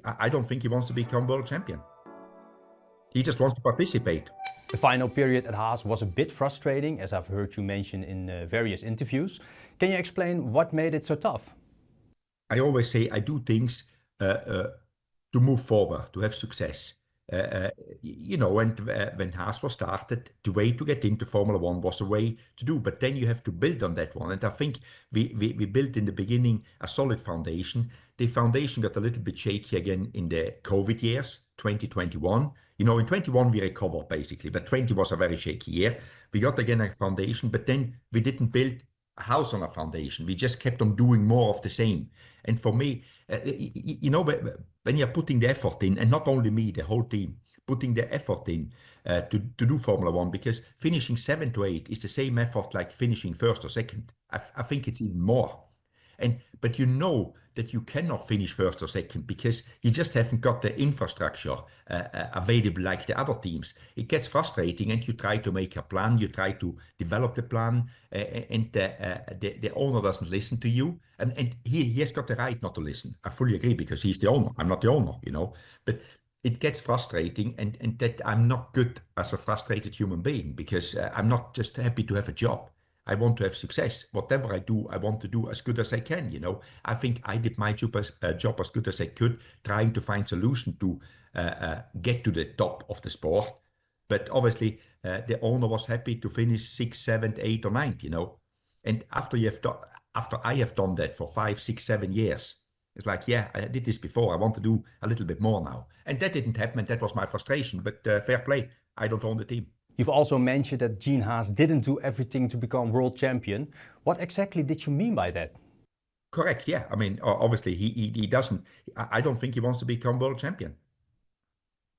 I don't think he wants to become world champion. He just wants to participate. The final period at Haas was a bit frustrating, as I've heard you mention in various interviews. Can you explain what made it so tough? I always say I do things to move forward, to have success. When Haas was started, the way to get into Formula One was a way to do, but then you have to build on that one. And I think we built in the beginning a solid foundation. The foundation got a little bit shaky again in the COVID years, 2021. In 21 we recovered basically, but 20 was a very shaky year. We got again a foundation, but then we didn't build a house on a foundation. We just kept on doing more of the same. And for me, when you're putting the effort in, and not only me, the whole team, putting the effort in to do Formula One, because finishing 7 to 8 is the same effort like finishing first or second. I think it's even more. But you know that you cannot finish first or second because you just haven't got the infrastructure available like the other teams. It gets frustrating, and you try to make a plan, you try to develop the plan, and the owner doesn't listen to you. And he has got the right not to listen. I fully agree, because he's the owner. I'm not the owner, But it gets frustrating, and that I'm not good as a frustrated human being, because I'm not just happy to have a job. I want to have success. Whatever I do, I want to do as good as I can, I think I did my job as good as I could, trying to find solution to get to the top of the sport. But obviously, the owner was happy to finish 6th, 7th, 8th, or 9th, And after I have done that for 5, 6, 7 years, it's like, yeah, I did this before. I want to do a little bit more now. And that didn't happen, and that was my frustration. But fair play. I don't own the team. You've also mentioned that Gene Haas didn't do everything to become world champion. What exactly did you mean by that? Correct, yeah. I mean, obviously, he doesn't. I don't think he wants to become world champion.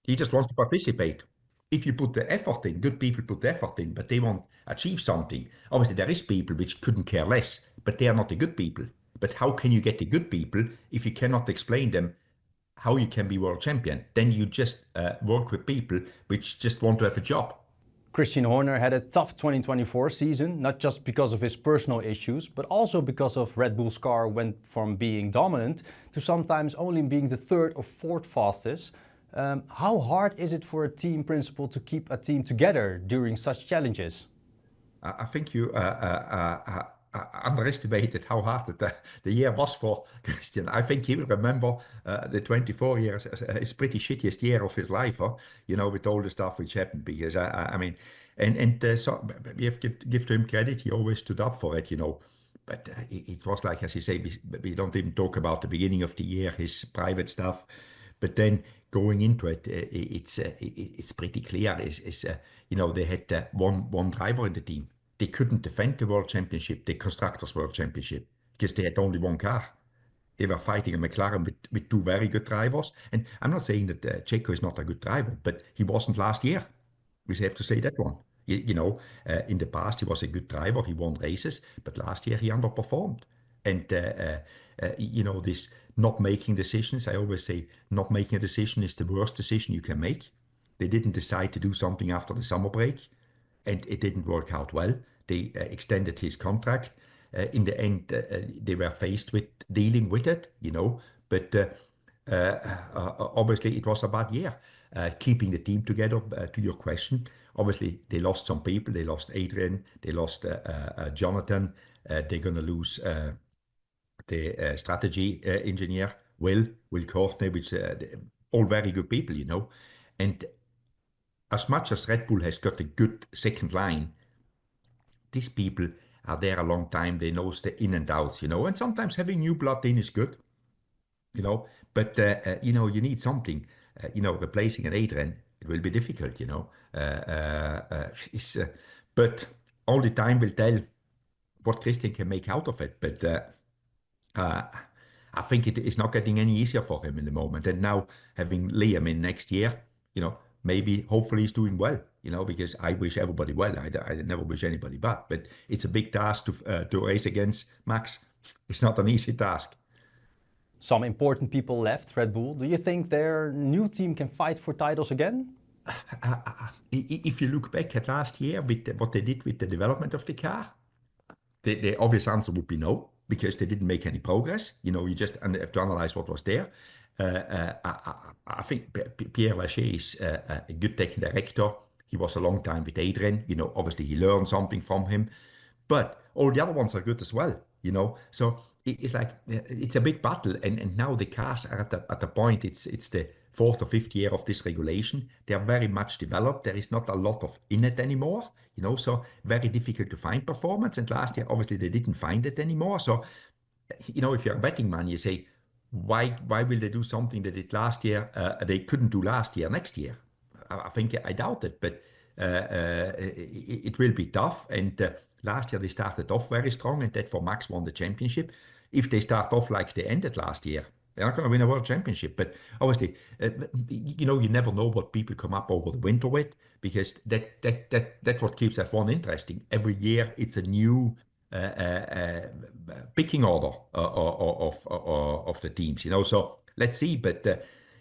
He just wants to participate. If you put the effort in, good people put the effort in, but they won't achieve something. Obviously, there is people which couldn't care less, but they are not the good people. But how can you get the good people if you cannot explain them how you can be world champion? Then you just work with people which just want to have a job. Christian Horner had a tough 2024 season, not just because of his personal issues, but also because of Red Bull's car went from being dominant to sometimes only being the 3rd or 4th fastest. How hard is it for a team principal to keep a team together during such challenges? I think you underestimated how hard the year was for Christian. I think he will remember the 24 years as his pretty shittiest year of his life, with all the stuff which happened. Because so we have to give to him credit. He always stood up for it, But it was like, as you say, we don't even talk about the beginning of the year, his private stuff. But then going into it, it's pretty clear. They had one driver in the team. They couldn't defend the World Championship, the Constructors' World Championship, because they had only one car. They were fighting a McLaren with 2 very good drivers. And I'm not saying that Checo is not a good driver, but he wasn't last year. We have to say that one. In the past, he was a good driver. He won races, but last year he underperformed. And, this not making decisions, I always say not making a decision is the worst decision you can make. They didn't decide to do something after the summer break, and it didn't work out well. They extended his contract. In the end, they were faced with dealing with it, But obviously, it was a bad year. Keeping the team together, to your question, obviously, they lost some people. They lost Adrian. They lost Jonathan. They're going to lose the strategy engineer, Will Courtney, which all very good people, And as much as Red Bull has got a good second line, these people are there a long time. They know the in and outs, And sometimes having new blood in is good, But, you need something, replacing an Adrian, it will be difficult, But only time will tell what Christian can make out of it. But I think it is not getting any easier for him in the moment. And now having Liam in next year, maybe, hopefully he's doing well, because I wish everybody well. I never wish anybody bad. But it's a big task to race against Max. It's not an easy task. Some important people left Red Bull. Do you think their new team can fight for titles again? If you look back at last year with what they did with the development of the car, the obvious answer would be no. because they didn't make any progress. You just have to analyze what was there. I think Pierre Lachaise is a good technical director. He was a long time with Adrian. Obviously he learned something from him, but all the other ones are good as well. So it's like it's a big battle, and now the cars are at the point. It's the fourth or fifth year of this regulation. They are very much developed. There is not a lot of in it anymore. So very difficult to find performance. And last year, obviously, they didn't find it anymore. So if you're a betting man, you say, why will they do something that did last year they couldn't do last year next year? I think I doubt it, but it will be tough. And last year they started off very strong, and that for Max won the championship. If they start off like they ended last year, they're not going to win a world championship. But obviously, you never know what people come up over the winter with, because that's what keeps F1 interesting. Every year it's a new picking order of the teams. So let's see. But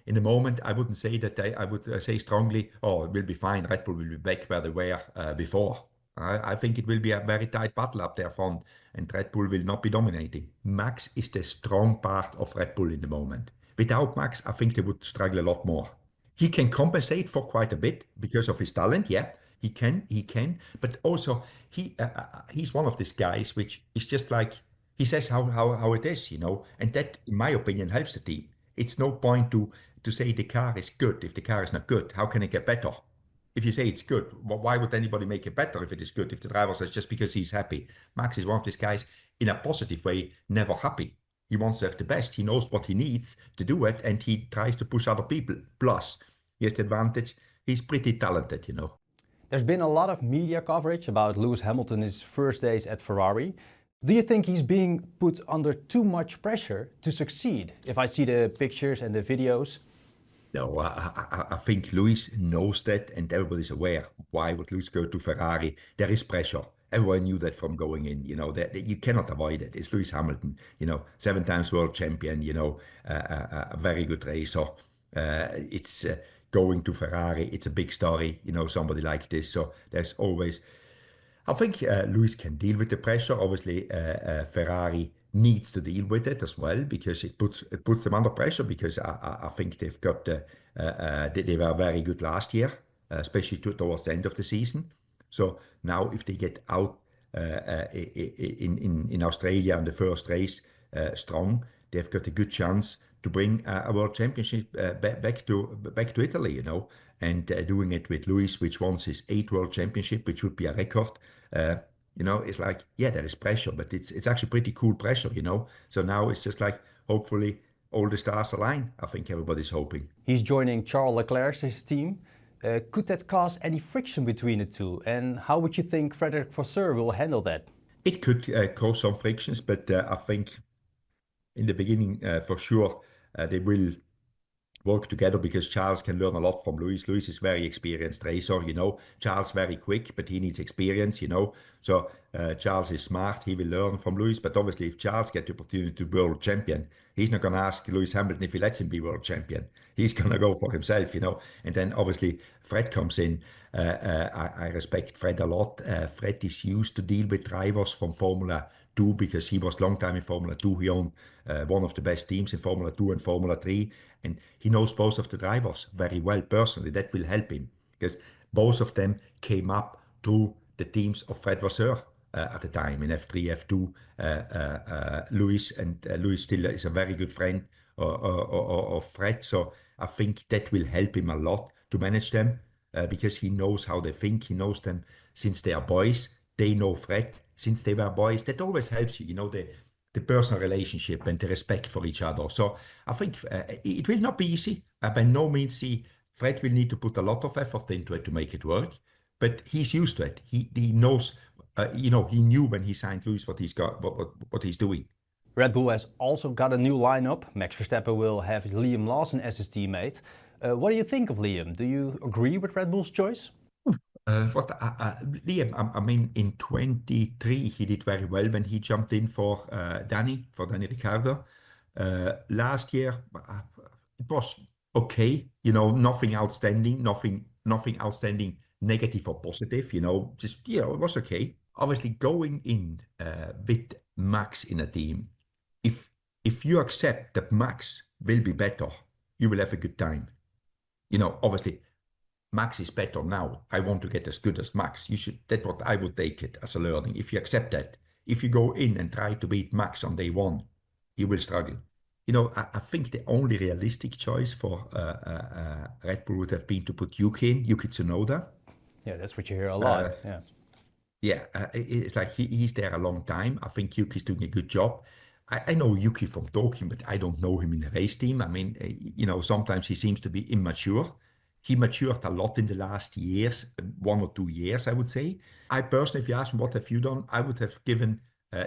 in the moment, I wouldn't say that I would say strongly, oh, it will be fine. Red Bull will be back where they were before. I think it will be a very tight battle up there front, and Red Bull will not be dominating. Max is the strong part of Red Bull in the moment. Without Max, I think they would struggle a lot more. He can compensate for quite a bit because of his talent, yeah. He can, but also he's one of these guys which is just like he says how it is, and that, in my opinion, helps the team. It's no point to say the car is good if the car is not good. How can it get better? If you say it's good, why would anybody make it better if it is good? If the driver says just because he's happy. Max is one of these guys, in a positive way, never happy. He wants to have the best. He knows what he needs to do it, and he tries to push other people. Plus, he has the advantage. He's pretty talented. There's been a lot of media coverage about Lewis Hamilton's first days at Ferrari. Do you think he's being put under too much pressure to succeed? If I see the pictures and the videos. No, I think Lewis knows that, and everybody's aware. Why would Lewis go to Ferrari? There is pressure. Everyone knew that from going in. That you cannot avoid it. It's Lewis Hamilton. 7 times world champion. A very good racer. It's going to Ferrari. It's a big story. Somebody like this. So there's always. I think Lewis can deal with the pressure. Obviously, Ferrari needs to deal with it as well, because it puts them under pressure, because I think they've got they were very good last year, especially towards the end of the season. So now if they get out in Australia in the first race strong, they've got a good chance to bring a world championship back to Italy, and doing it with Lewis, which wants his 8th world championship, which would be a record. It's like, yeah, there is pressure, but it's actually pretty cool pressure. So now it's just like, hopefully all the stars align. I think everybody's hoping. He's joining Charles Leclerc's team. Could that cause any friction between the two? And how would you think Frederic Vasseur will handle that? It could cause some frictions, but I think in the beginning, for sure, they will work together, because Charles can learn a lot from Lewis. Lewis is very experienced racer, Charles very quick, but he needs experience, So Charles is smart. He will learn from Lewis. But obviously, if Charles gets the opportunity to be world champion, he's not going to ask Lewis Hamilton if he lets him be world champion. He's going to go for himself, And then obviously Fred comes in. I respect Fred a lot. Fred is used to deal with drivers from Formula 2, because he was long time in Formula 2. He owned one of the best teams in Formula 2 and Formula 3. And he knows both of the drivers very well personally. That will help him, because both of them came up through the teams of Fred Vasseur at the time in F3, F2. Lewis still is a very good friend of Fred. So I think that will help him a lot to manage them, because he knows how they think. He knows them since they are boys. They know Fred since they were boys. That always helps you, the personal relationship and the respect for each other. So I think it will not be easy. By no means, Fred will need to put a lot of effort into it to make it work. But he's used to it. He knows, he knew when he signed Lewis what he's doing. Red Bull has also got a new lineup. Max Verstappen will have Liam Lawson as his teammate. What do you think of Liam? Do you agree with Red Bull's choice? Liam, I mean, in 23, he did very well when he jumped in for Danny Ricciardo. Last year, it was okay, nothing outstanding, nothing outstanding negative or positive, just, it was okay. Obviously, going in with Max in a team, if you accept that Max will be better, you will have a good time. Obviously, Max is better now. I want to get as good as Max. That's what I would take it as a learning. If you accept that, if you go in and try to beat Max on day one, you will struggle. I think the only realistic choice for Red Bull would have been to put Yuki Tsunoda. Yeah, that's what you hear a lot. Yeah. Yeah, it's like he's there a long time. I think Yuki's doing a good job. I know Yuki from talking, but I don't know him in the race team. I mean, sometimes he seems to be immature. He matured a lot in the last years, 1 or 2 years, I would say. I personally, if you ask me what have you done, I would have given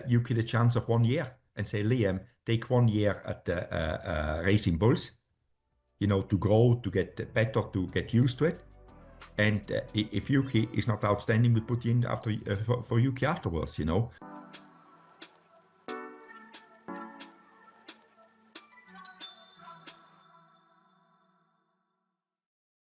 Yuki the chance of 1 year and say, Liam, take 1 year at Racing Bulls, to grow, to get better, to get used to it. And if Yuki is not outstanding, we put you in for Yuki afterwards,